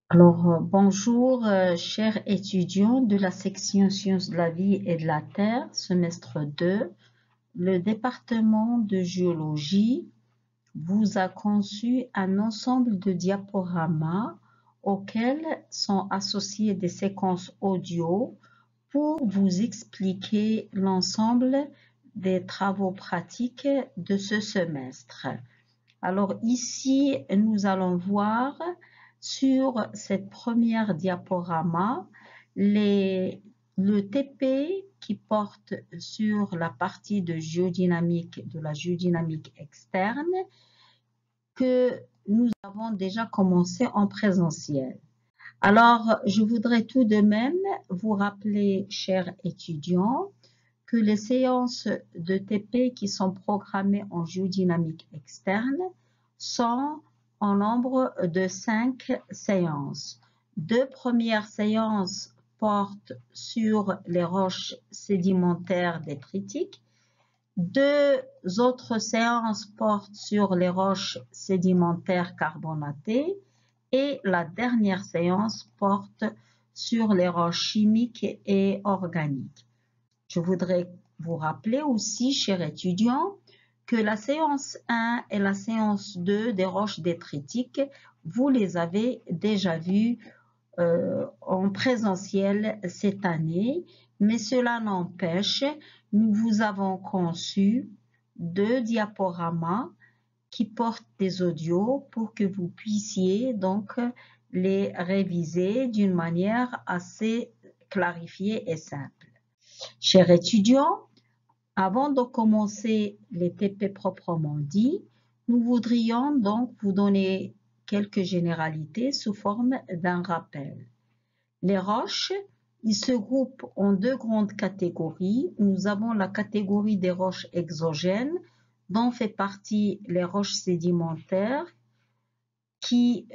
Bonjour, chers étudiants de la section Sciences de la vie et de la Terre, semestre 2. Le département de géologie vous a conçu un ensemble de diaporamas auxquels sont associées des séquences audio pour vous expliquer l'ensemble des travaux pratiques de ce semestre. Alors ici, nous allons voir sur cette première diaporama le TP qui porte sur la partie de la géodynamique externe que nous avons déjà commencé en présentiel. Alors, je voudrais tout de même vous rappeler, chers étudiants, que les séances de TP qui sont programmées en géodynamique externe sont en nombre de 5 séances. 2 premières séances portent sur les roches sédimentaires détritiques. 2 autres séances portent sur les roches sédimentaires carbonatées. Et la dernière séance porte sur les roches chimiques et organiques. Je voudrais vous rappeler aussi, chers étudiants, que la séance 1 et la séance 2 des roches détritiques, vous les avez déjà vues en présentiel cette année, mais cela n'empêche, nous vous avons conçu 2 diaporamas qui portent des audios pour que vous puissiez donc les réviser d'une manière assez clarifiée et simple. Chers étudiants, avant de commencer les TP proprement dit, nous voudrions donc vous donner quelques généralités sous forme d'un rappel. Les roches, ils se groupent en 2 grandes catégories. Nous avons la catégorie des roches exogènes, dont fait partie les roches sédimentaires, qui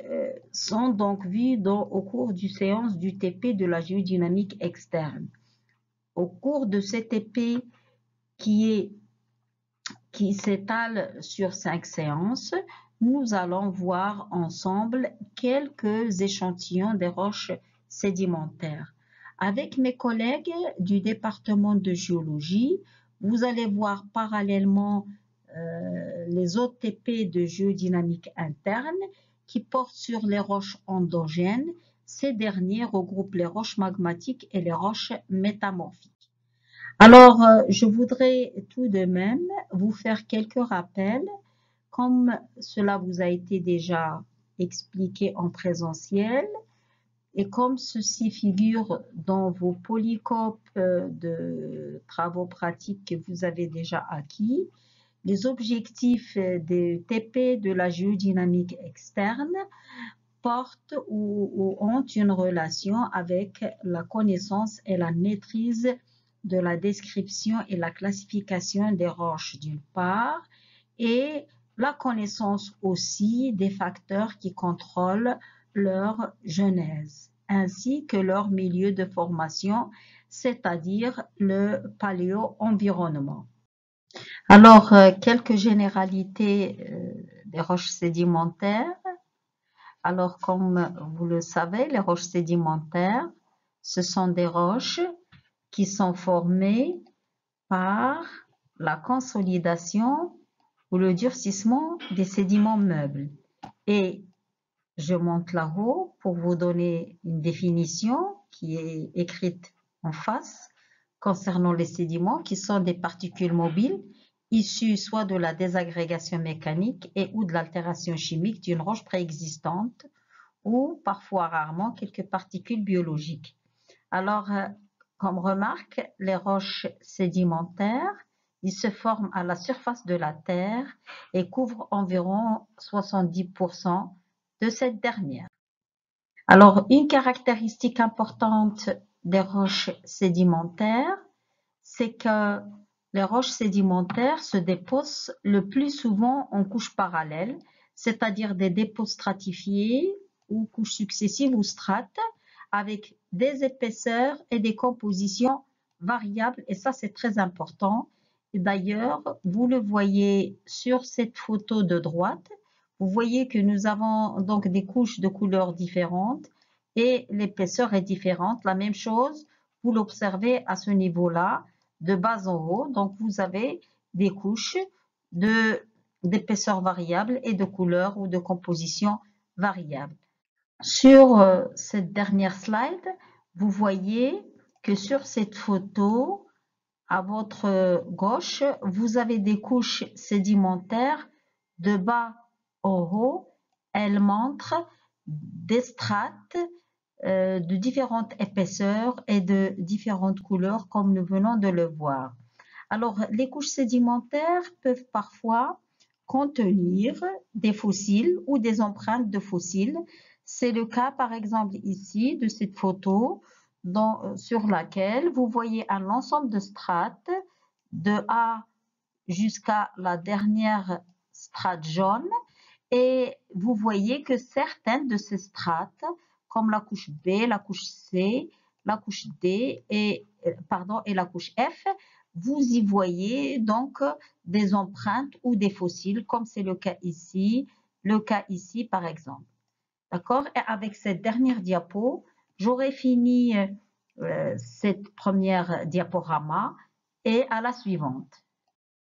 sont donc vues au cours du séance du TP de la géodynamique externe. Au cours de cet TP qui s'étale sur 5 séances, nous allons voir ensemble quelques échantillons des roches sédimentaires. Avec mes collègues du département de géologie, vous allez voir parallèlement les autres TP de géodynamique interne qui portent sur les roches endogènes. Ces derniers regroupent les roches magmatiques et les roches métamorphiques. Alors, je voudrais tout de même vous faire quelques rappels, comme cela vous a été déjà expliqué en présentiel, et comme ceci figure dans vos polycopes de travaux pratiques que vous avez déjà acquis. Les objectifs des TP de la géodynamique externe portent ou ont une relation avec la connaissance et la maîtrise de la description et la classification des roches d'une part, et la connaissance aussi des facteurs qui contrôlent leur genèse, ainsi que leur milieu de formation, c'est-à-dire le paléo-environnement. Alors, quelques généralités des roches sédimentaires. Alors, comme vous le savez, les roches sédimentaires, ce sont des roches qui sont formées par la consolidation ou le durcissement des sédiments meubles. Et je monte là-haut pour vous donner une définition qui est écrite en face concernant les sédiments qui sont des particules mobiles issues soit de la désagrégation mécanique et ou de l'altération chimique d'une roche préexistante ou parfois rarement quelques particules biologiques. Alors, comme remarque, les roches sédimentaires, ils se forment à la surface de la Terre et couvrent environ 70% de cette dernière. Alors, une caractéristique importante des roches sédimentaires, c'est que les roches sédimentaires se déposent le plus souvent en couches parallèles, c'est-à-dire des dépôts stratifiés ou couches successives ou strates, avec des épaisseurs et des compositions variables, et ça c'est très important. D'ailleurs, vous le voyez sur cette photo de droite, vous voyez que nous avons donc des couches de couleurs différentes, et l'épaisseur est différente. La même chose, vous l'observez à ce niveau-là, de bas en haut. Donc, vous avez des couches d'épaisseur variable et de couleur ou de composition variable. Sur cette dernière slide, vous voyez que sur cette photo, à votre gauche, vous avez des couches sédimentaires de bas en haut. Elles montrent des strates de différentes épaisseurs et de différentes couleurs comme nous venons de le voir. Alors, les couches sédimentaires peuvent parfois contenir des fossiles ou des empreintes de fossiles. C'est le cas, par exemple, ici, de cette photo sur laquelle vous voyez un ensemble de strates de A jusqu'à la dernière strate jaune. Et vous voyez que certaines de ces strates, comme la couche B, la couche C, la couche D et la couche F, vous y voyez donc des empreintes ou des fossiles, comme c'est le cas ici par exemple. D'accord? Et avec cette dernière diapo, j'aurai fini cette première diaporama et à la suivante.